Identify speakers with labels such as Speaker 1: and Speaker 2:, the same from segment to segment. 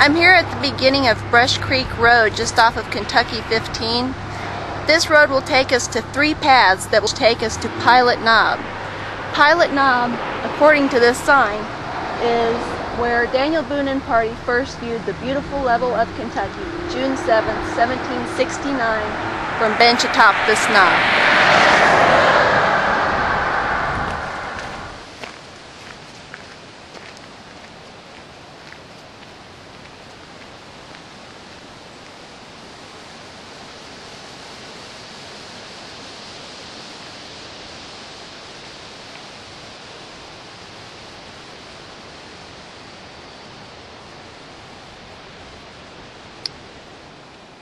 Speaker 1: I'm here at the beginning of Brush Creek Road, just off of Kentucky 15. This road will take us to 3 paths that will take us to Pilot Knob. Pilot Knob, according to this sign, is where Daniel Boone and party first viewed the beautiful level of Kentucky, June 7, 1769, from bench atop this knob.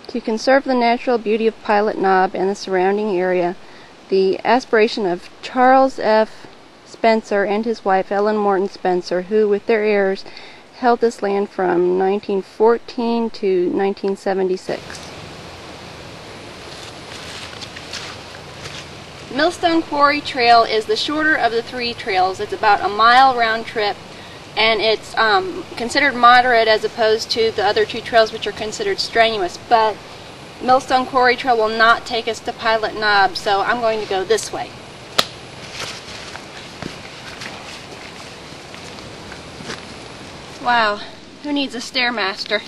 Speaker 1: To conserve the natural beauty of Pilot Knob and the surrounding area, the aspiration of Charles F. Spencer and his wife Ellen Morton Spencer, who with their heirs held this land from 1914 to 1976. Millstone Quarry Trail is the shorter of the 3 trails. It's about a mile round trip, and it's considered moderate as opposed to the other 2 trails, which are considered strenuous. But Millstone Quarry Trail will not take us to Pilot Knob, so I'm going to go this way. Wow, who needs a Stairmaster?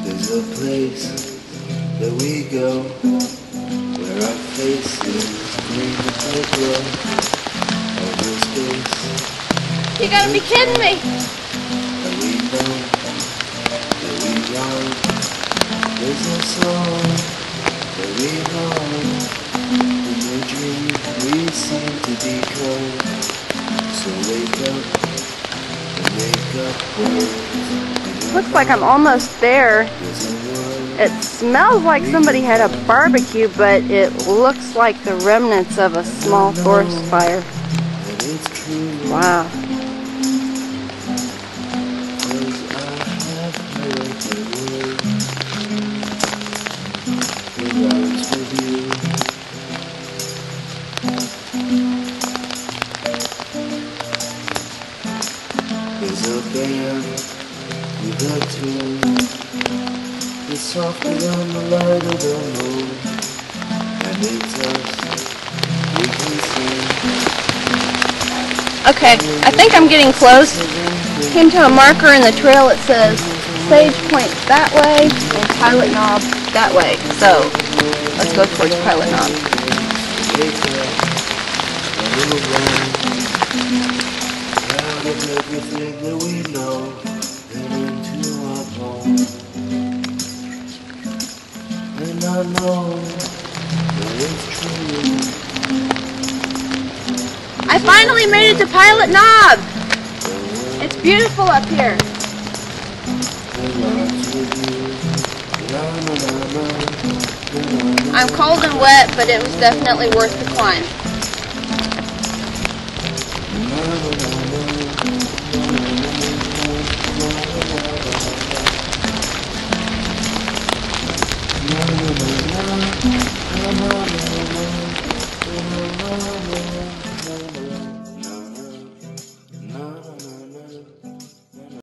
Speaker 2: There's a place that we go where our faces bring the playground over space.
Speaker 1: You gotta be kidding me!
Speaker 2: And we know that we run. There's a song that we know. In the dream we seem to become. So wake up and make up words.
Speaker 1: Looks like I'm almost there. It smells like somebody had a barbecue, but it looks like the remnants of a small forest fire. Wow.
Speaker 2: There's a band with a tune. It's softer than the light of the moon, and it's us we can sing.
Speaker 1: Okay, I think I'm getting close. Came to a marker in the trail that says Sage Point that way and Pilot Knob that way. So let's go towards Pilot Knob.
Speaker 2: Out of everything that we know and into our bones. And I know that it's true.
Speaker 1: I finally made it to Pilot Knob! It's beautiful up here. I'm cold and wet, but it was definitely worth the climb.